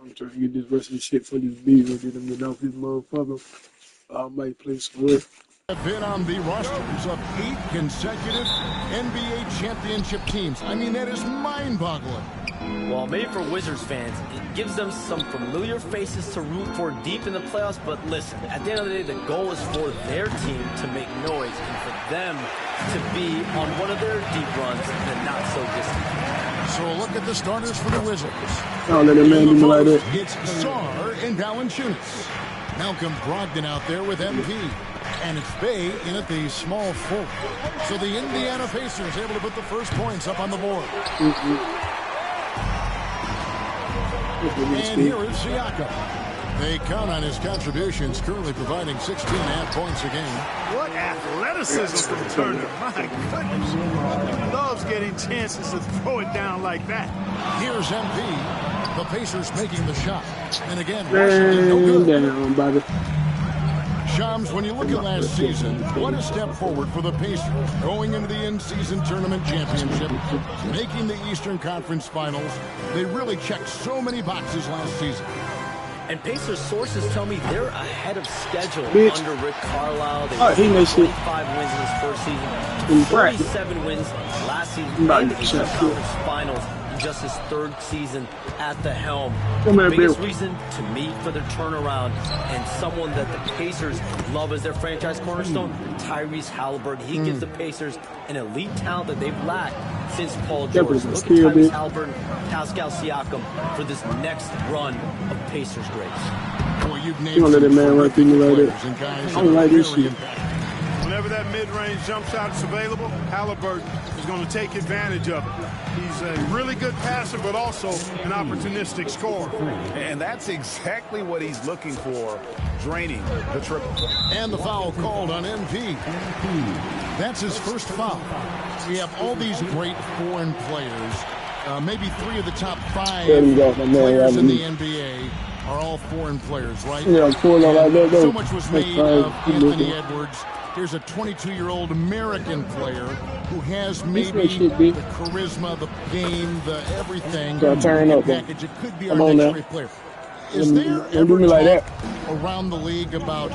I'm trying to get this rest of the shit for these bees and get them get off this motherfucker. I might play some work. Have been on the rosters of 8 consecutive NBA championship teams. I mean, that is mind-boggling. Well, maybe for Wizards fans, it gives them some familiar faces to root for deep in the playoffs. But listen, at the end of the day, the goal is for their team to make noise and for them to be on one of their deep runs in the not-so-distant. So look at the starters for the Wizards. Don't let that man do me like that. It's Sarr and Valanciunas. Malcolm Brogdon out there with MP. And it's Bay in at the small forward. So the Indiana Pacers able to put the first points up on the board. And here is Siakam. They count on his contributions, currently providing 16.5 points a game. What athleticism from Turner. My goodness. He loves getting chances to throw it down like that. Here's MP. The Pacers making the shot. And again, Washington no good. Shams, when you look at last season, what a step forward for the Pacers. Going into the in-season tournament championship, making the Eastern Conference Finals. They really checked so many boxes last season. And Pacers sources tell me they're ahead of schedule under Rick Carlisle. They won 25 wins in his first season, 47 wins last season, and the Eastern Conference Finals in just his 3rd season at the helm. The biggest reason to me for their turnaround and someone that the Pacers love as their franchise cornerstone, Tyrese Haliburton. He gives the Pacers an elite talent that they've lacked since Paul George. Look at Tyrese Haliburton, Pascal Siakam for this next run of Pacers greats. Boy, you've named don't let that man right through me like that. I don't like this shit. Whenever that mid-range jump shot is available, Haliburton is going to take advantage of it. He's a really good passer, but also an opportunistic scorer. And that's exactly what he's looking for, draining the triple. And the foul called on MP. That's his first foul. We have all these great foreign players. Maybe 3 of the top 5 players in the NBA are all foreign players, right? Yeah, so much was made of Anthony Edwards. Here's a 22-year-old American player who has maybe the charisma, the game, the everything. Package. It could be our next great player. Is there ever talk around the league about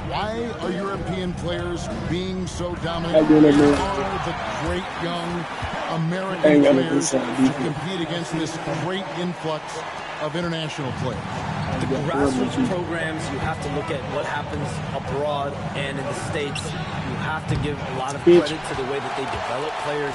why are European players being so dominant? Where are the great young American players to compete against this great influx of international players? The grassroots programs, you have to look at what happens abroad and in the States. You have to give a lot of credit to the way that they develop players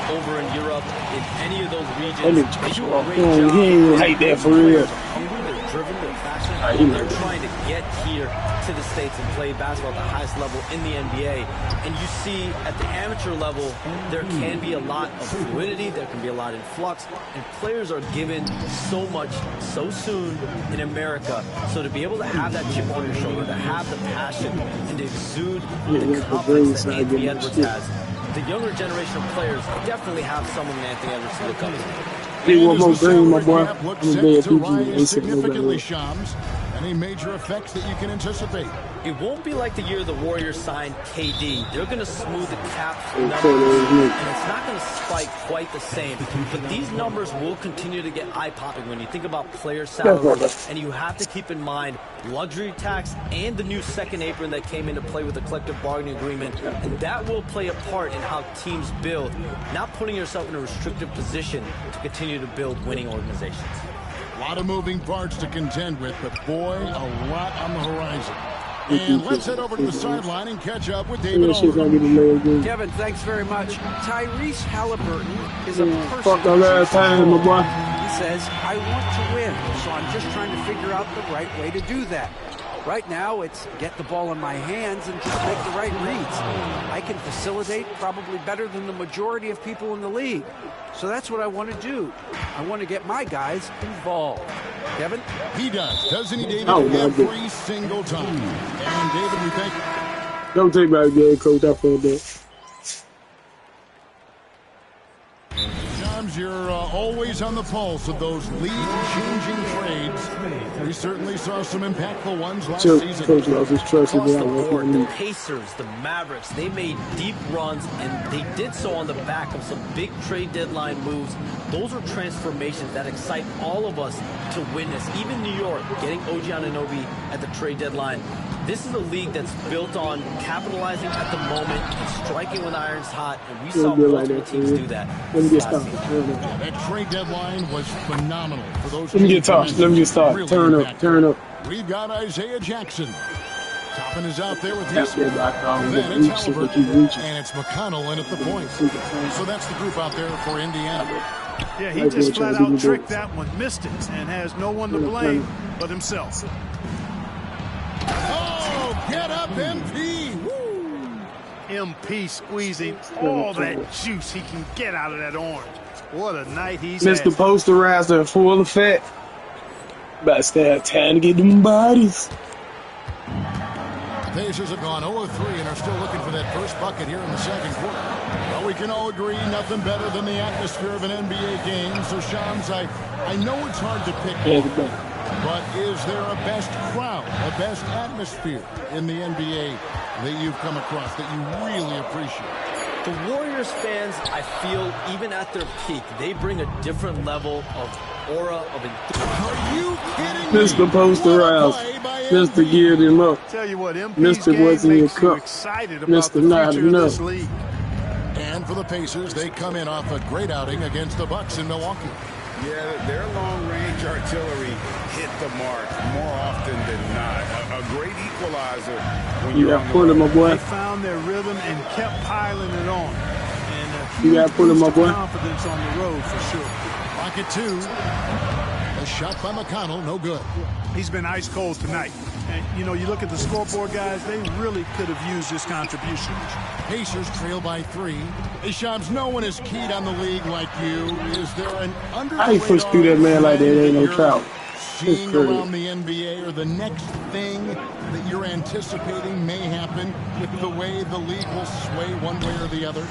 over in Europe, in any of those regions. They do a great job. He hate that for real. They're driven, they're passionate. They're trying to get here to the States and play basketball at the highest level in the NBA. And you see at the amateur level, there can be a lot of fluidity, there can be a lot of flux, and players are given so much so soon in America. So to be able to have that chip on your shoulder, to have the passion, and to exude the confidence that Anthony Edwards has, the younger generation of players definitely have someone in Anthony Edwards to look up to. One more green, my boy. Significantly, Shams. Any major effects that you can anticipate? It won't be like the year the Warriors signed KD. They're going to smooth the cap numbers, and it's not going to spike quite the same. But these numbers will continue to get eye-popping when you think about player salaries. And you have to keep in mind luxury tax and the new second apron that came into play with the collective bargaining agreement. And that will play a part in how teams build, not putting yourself in a restrictive position to continue to build winning organizations. A lot of moving parts to contend with, but boy, a lot on the horizon. And let's head over to the sideline and catch up with David Aldridge. Kevin, thanks very much. Tyrese Haliburton is a person. Fuck the last time, my boy. He says, I want to win, so I'm just trying to figure out the right way to do that. Right now, it's get the ball in my hands and just make the right reads. I can facilitate probably better than the majority of people in the league. So that's what I want to do. I want to get my guys involved. Kevin? He does, doesn't he, David? Every single time. And David, we thank you. Don't take my game, coach. I feel that. Shams, you're always on the pulse of those league-changing trades. We certainly saw some impactful ones last season. Across the board, the Pacers, the Mavericks, they made deep runs, and they did so on the back of some big trade deadline moves. Those are transformations that excite all of us to witness. Even New York getting OG Anunoby at the trade deadline. This is a league that's built on capitalizing at the moment and striking when iron's hot, and we saw multiple teams do that. That trade deadline was phenomenal for those. Let me get started. Turn up. We've got Isaiah Jackson. Toppin is out there with his. Then it's Halliburton, and it's McConnell in at the point. So that's the group out there for Indiana. Yeah, he just flat out tricked that one, missed it, and has no one to blame but himself. Oh, get up, MP! Woo! MP squeezing all that juice he can get out of that orange. What a night he's had. Mr. Posterizer in full effect. About to have time to get them bodies. Pacers have gone 0-3 and are still looking for that first bucket here in the second quarter. Well, we can all agree nothing better than the atmosphere of an NBA game. So, Shams, I know it's hard to pick one, but is there a best crowd, a best atmosphere in the NBA that you've come across that you really appreciate? The Warriors fans, I feel, even at their peak, they bring a different level of aura of enthusiasm. Are you kidding me? Mr. Posterize. Mr. Geared him up. Tell you what, Mr. Wasn't your cup. Mr. Not enough. And for the Pacers, they come in off a great outing against the Bucks in Milwaukee. Yeah, their long-range artillery hit the mark more often than not. A great equalizer. When You got to pull him, my boy. They found their rhythm and kept piling it on. And You got to pull him, my boy. Confidence on the road for sure. Pocket two. A shot by McConnell, no good. He's been ice cold tonight. And, you know, you look at the scoreboard, guys, they really could have used his contribution. Pacers trail by 3. Hey, Shams, no one is keyed on the league like you. Is there an under? I ain't pushed through that man like that. Ain't no trout. Seeing around the NBA, or the next thing that you're anticipating may happen with the way the league will sway one way or the other?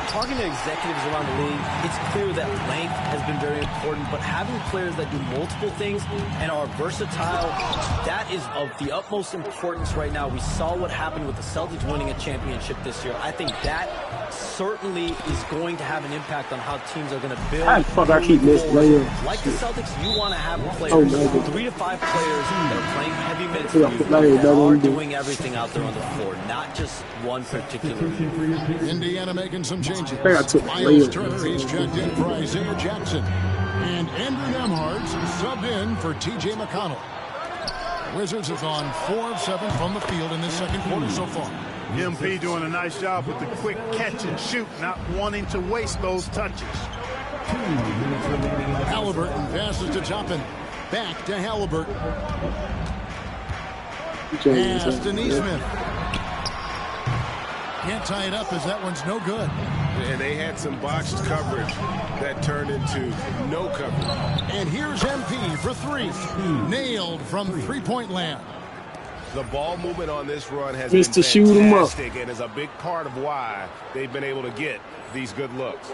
Talking to executives around the league, it's clear that length has been very important, but having players that do multiple things and are versatile, that is of the utmost importance right now. We saw what happened with the Celtics winning a championship this year. I think that certainly is going to have an impact on how teams are going to build. How the fuck I keep missing layups? Like the Celtics, you want to have players, 3 to 5 players that are playing heavy minutes for you, that are doing everything out there on the floor, not just one particular. Indiana making some changes. I took Miles Turner, he's checked in for Isaiah Jackson. And Andrew Nembhard's subbed in for T.J. McConnell. Wizards have gone 4 of 7 from the field in this second quarter so far. MP doing a nice job with the quick catch and shoot, not wanting to waste those touches. Halliburton passes to Toppin. Back to Halliburton. Pass to Nesmith. Can't tie it up as that one's no good. And they had some botched coverage that turned into no coverage. And here's MP for 3. Nailed from three-point land. The ball movement on this run has Mr. been Shoot 'em up. fantastic and is a big part of why they've been able to get these good looks.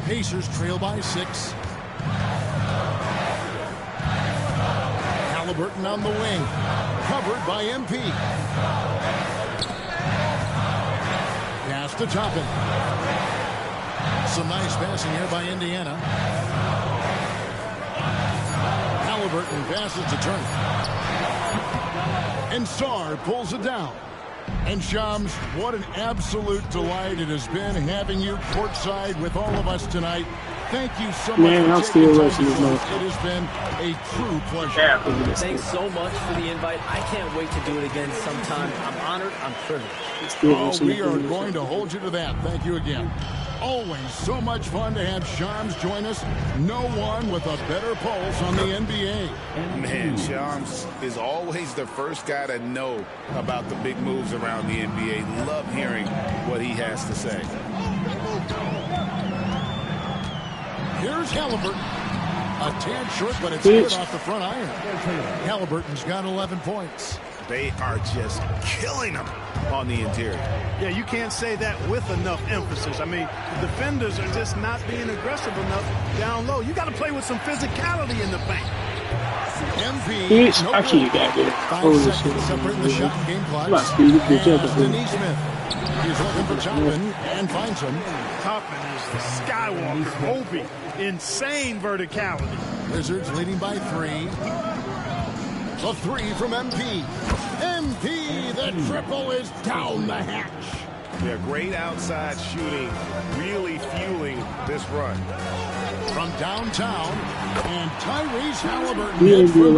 Pacers trail by 6. Halliburton on the wing. Covered by MP. Pass to Toppin. Some nice passing here by Indiana. Halliburton passes to Turner. And Sarr pulls it down. And Shams, what an absolute delight it has been having you courtside with all of us tonight. Thank you so much. Man, I'm still rushing this one. It has been a true pleasure. Thanks so much for the invite. I can't wait to do it again sometime. I'm honored. I'm privileged. Oh, we are going to hold you to that. Thank you again. Always so much fun to have Shams join us. No one with a better pulse on the NBA. Man, Shams is always the first guy to know about the big moves around the NBA. Love hearing what he has to say. Here's Halliburton. A tad short, but it's good off the front iron. Halliburton's got 11 points. They are just killing them on the interior. Yeah, you can't say that with enough emphasis. I mean, the defenders are just not being aggressive enough down low. You got to play with some physicality in the paint. MP, actually got there. 5 seconds separating the shot and game clock. And Denise Smith. He's looking for Toppin and finds him. Toppin is the Skywalker, Obi, insane verticality. Wizards leading by 3. A 3 from MP. MP, the triple is down the hatch. Yeah, great outside shooting, really fueling this run. From downtown, and Tyrese Halliburton hits for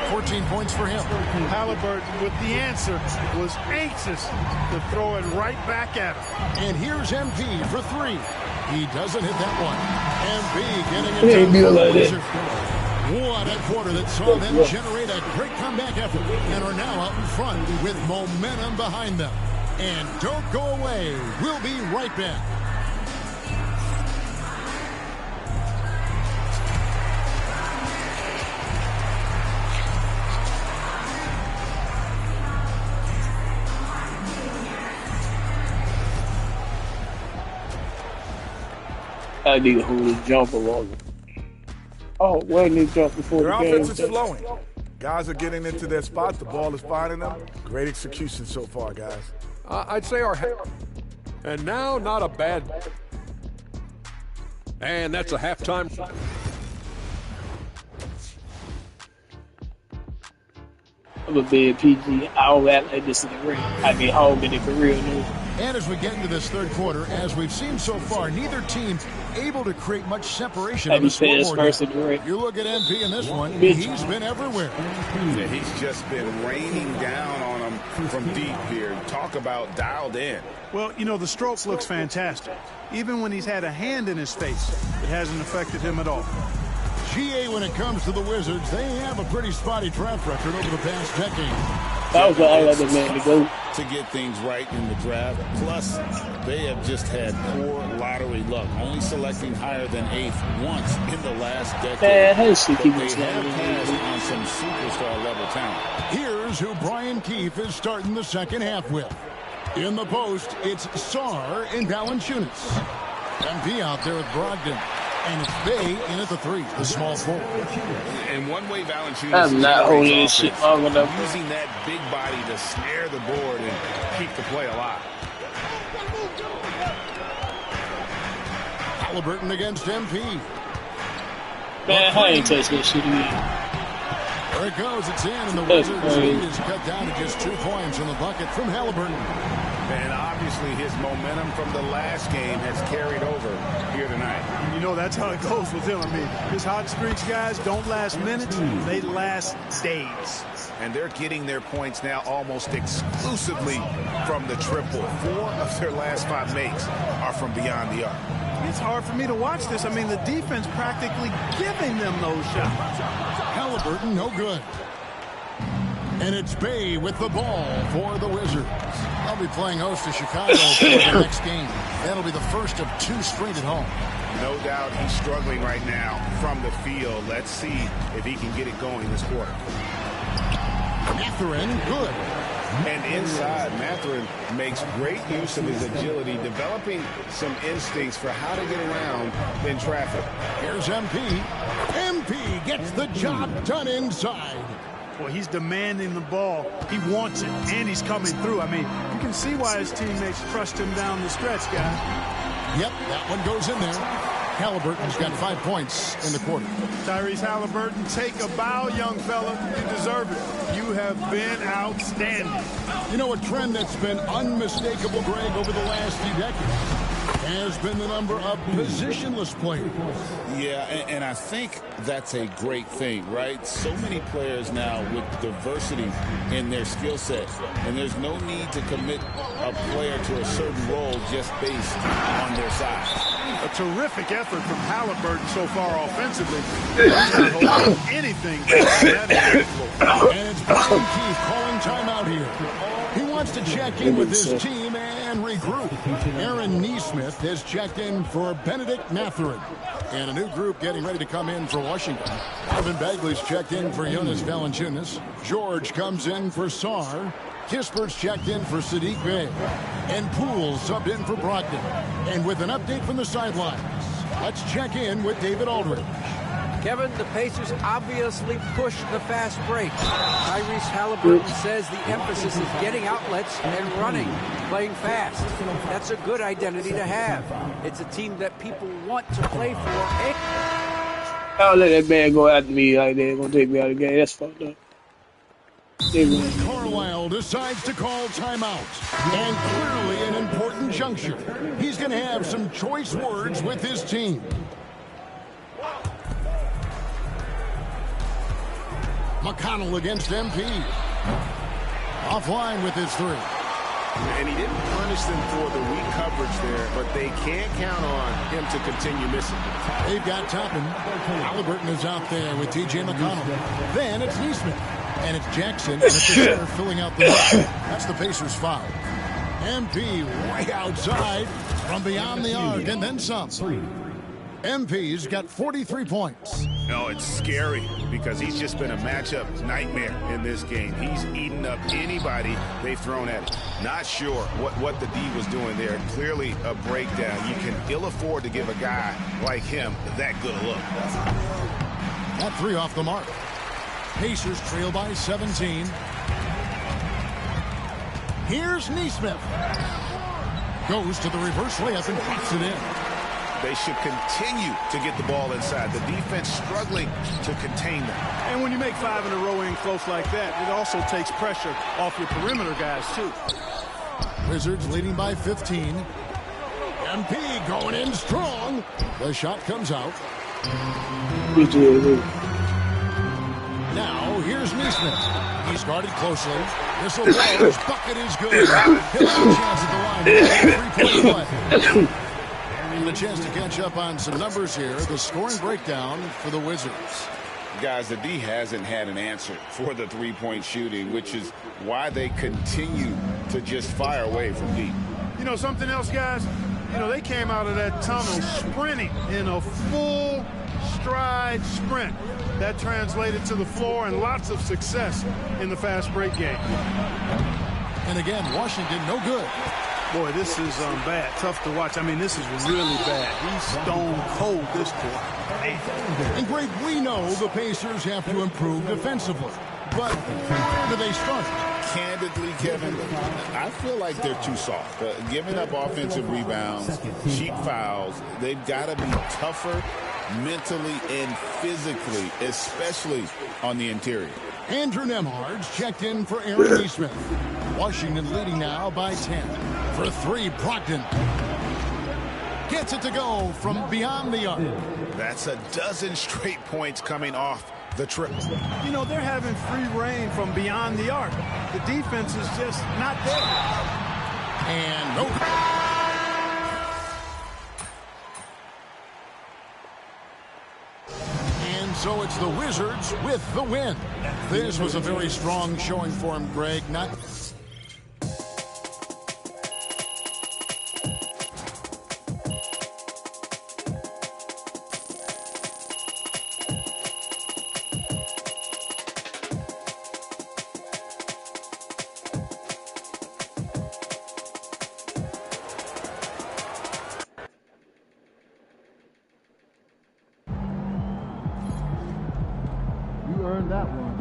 14 points for him. Halliburton with the answer was anxious to throw it right back at him. And here's MP for 3. He doesn't hit that one. MP getting into the Wizards. What a quarter that saw them generate a great comeback effort and are now out in front with momentum behind them. And don't go away. We'll be right back. I need to hold his jumper longer. Oh, where did he jump before Their the game? offense is flowing. Guys are getting into their spot. The ball is finding them. Great execution so far, guys. I'd say our... And now, not a bad... And that's a halftime... I'm a bad PG. I don't act like this in the ring. I mean, home in it for real, dude. And as we get into this third quarter, as we've seen so far, neither team able to create much separation on the scoreboard. You look at MP in this one, he's been everywhere. Yeah, he's just been raining down on them from deep here. Talk about dialed in. Well, you know, the stroke looks fantastic. Even when he's had a hand in his face, it hasn't affected him at all. GA, when it comes to the Wizards, they have a pretty spotty track record over the past decade. That was the other man to go. To get things right in the draft. Plus, they have just had poor lottery luck, only selecting higher than 8th once in the last decade. Man, but they have passed on some superstar-level talent. Here's who Brian Keefe is starting the second half with. In the post, it's Sarr and Valanciunas. MP out there with Brogdon. And it's Bay in at the 3, the small forward. And one way Valanciunas I'm not holding this shit long enough. Using that big body to snare the board and keep the play alive. Halliburton against MP. Man, I ain't touched that shit again. There it goes, it's in, and the Wizards lead is cut down to just 2 points in the bucket from Halliburton. And obviously his momentum from the last game has carried over here tonight. You know, that's how it goes with him. I mean, his hot streaks, guys, don't last minutes. They last days. And they're getting their points now almost exclusively from the triple. 4 of their last 5 makes are from beyond the arc. It's hard for me to watch this. I mean, the defense practically giving them those shots. Halliburton, no good. And it's Bay with the ball for the Wizards. They'll be playing host to Chicago for the next game. That'll be the first of 2 straight at home. No doubt he's struggling right now from the field. Let's see if he can get it going this quarter. Mathurin, good. And inside, Mathurin makes great use of his agility, developing some instincts for how to get around in traffic. Here's MP. MP gets the job done inside. Well, he's demanding the ball. He wants it, and he's coming through. I mean, you can see why his teammates trust him down the stretch, guys. Yep, that one goes in there. Halliburton's got 5 points in the quarter. Tyrese Halliburton, take a bow, young fella. You deserve it. You have been outstanding. You know, a trend that's been unmistakable, Greg, over the last few decades has been the number of positionless players. Yeah, and I think that's a great thing, right? So many players now with diversity in their skill set, and there's no need to commit a player to a certain role just based on their size. A terrific effort from Halliburton so far offensively. He's not holding anything back. And it's Brian Keefe calling timeout here. He wants to check in with his team, and and regroup. Aaron Nesmith has checked in for Benedict Mathurin. And a new group getting ready to come in for Washington. Alvin Bagley's checked in for Jonas Valanciunas. George comes in for Sarr. Kispert's checked in for Sadiq Bey. And Poole subbed in for Brogdon. And with an update from the sidelines, let's check in with David Aldridge. Kevin, the Pacers obviously pushed the fast break. Tyrese Halliburton says the emphasis is getting outlets and running, playing fast. That's a good identity to have. It's a team that people want to play for. I'll let that man go after me like they're going to take me out of the game. That's fucked up. Carlisle decides to call timeout. And clearly an important juncture. He's going to have some choice words with his team. McConnell against MP. Offline with his three. And he didn't punish them for the weak coverage there, but they can't count on him to continue missing. They've got Toppin. Halliburton is out there with T.J. McConnell. Then it's Nesmith. And it's Jackson and it's the center filling out the line. That's the Pacers' foul. MP way outside from beyond the arc and then some. MP's got 43 points. No, it's scary because he's just been a matchup nightmare in this game. He's eaten up anybody they've thrown at him. Not sure what the D was doing there. Clearly a breakdown. You can ill afford to give a guy like him that good a look. That three off the mark. Pacers trail by 17. Here's Nesmith. Goes to the reverse layup and drops it in. They should continue to get the ball inside. The defense struggling to contain them. And when you make 5 in a row in close like that, it also takes pressure off your perimeter guys, too. Wizards leading by 15. MP going in strong. The shot comes out. Now, here's Nesmith. He's guarded closely. This will blow. His bucket is good. He'll have a chance at the line. 3-point play. A chance to catch up on some numbers here. The scoring breakdown for the Wizards. Guys, the D hasn't had an answer for the three-point shooting, which is why they continue to just fire away from deep. You know, something else, guys? You know, they came out of that tunnel sprinting in a full stride sprint. That translated to the floor and lots of success in the fast break game. And again, Washington no good. Boy, this is bad. Tough to watch. I mean, this is really bad. He's stone cold this quarter. And Greg, we know the Pacers have to improve defensively. But where do they start? Candidly, Kevin, I feel like they're too soft. Giving up offensive rebounds, cheap fouls, they've got to be tougher mentally and physically, especially on the interior. Andrew Nembhard's checked in for Aaron Nesmith. Washington leading now by 10. For three, Brogdon gets it to go from beyond the arc. That's a dozen straight points coming off the trip. You know, they're having free reign from beyond the arc. The defense is just not there. And no. And so it's the Wizards with the win. This was a very strong showing for him, Greg. Not earned that one.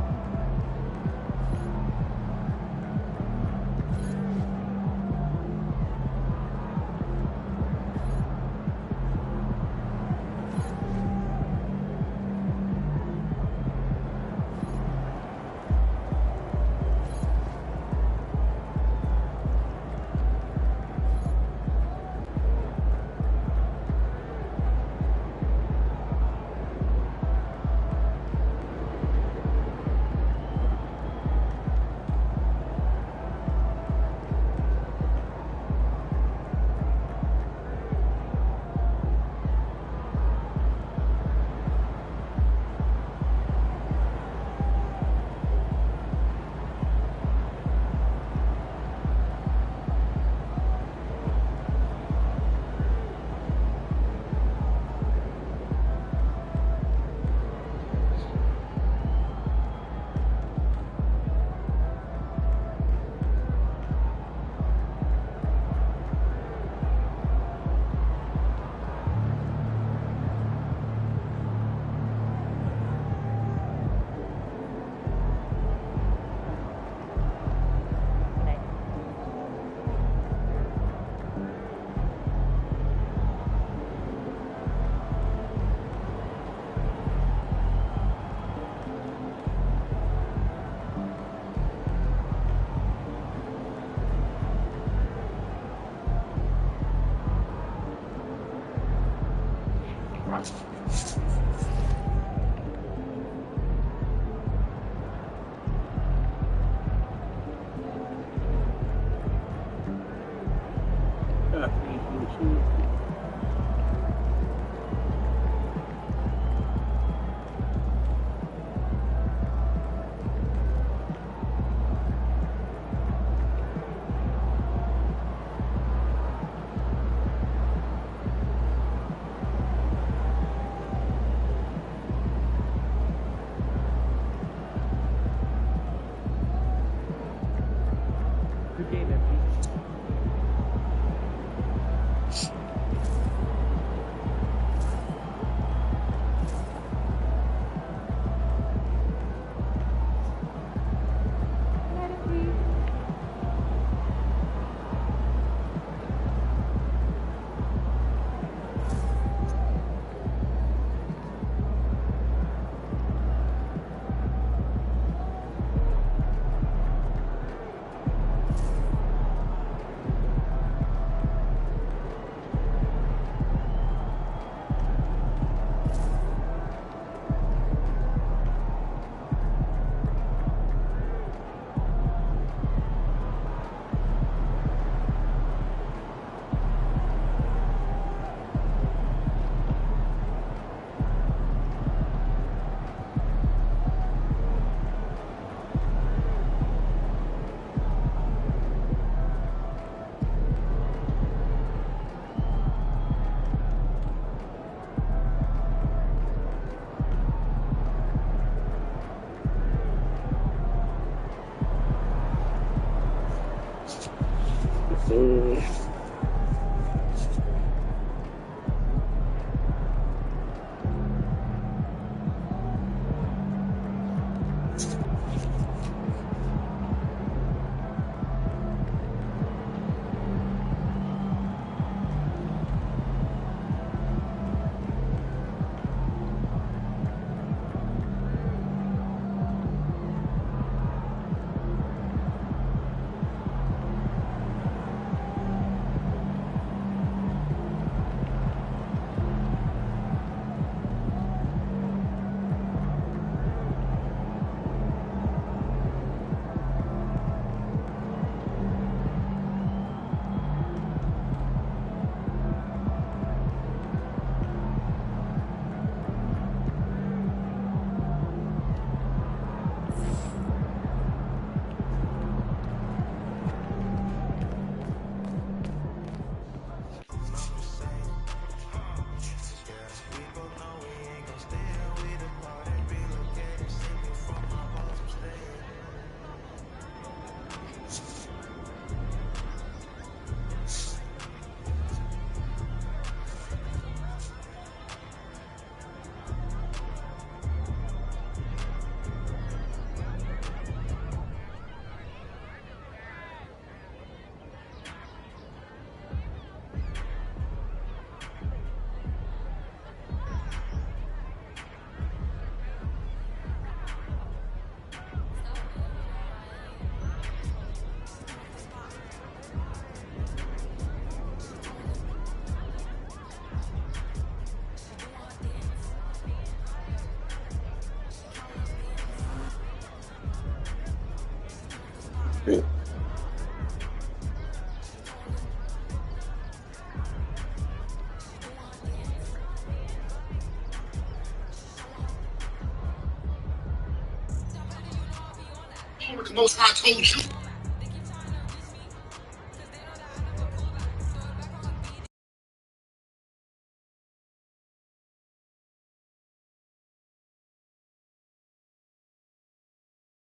Most I told you.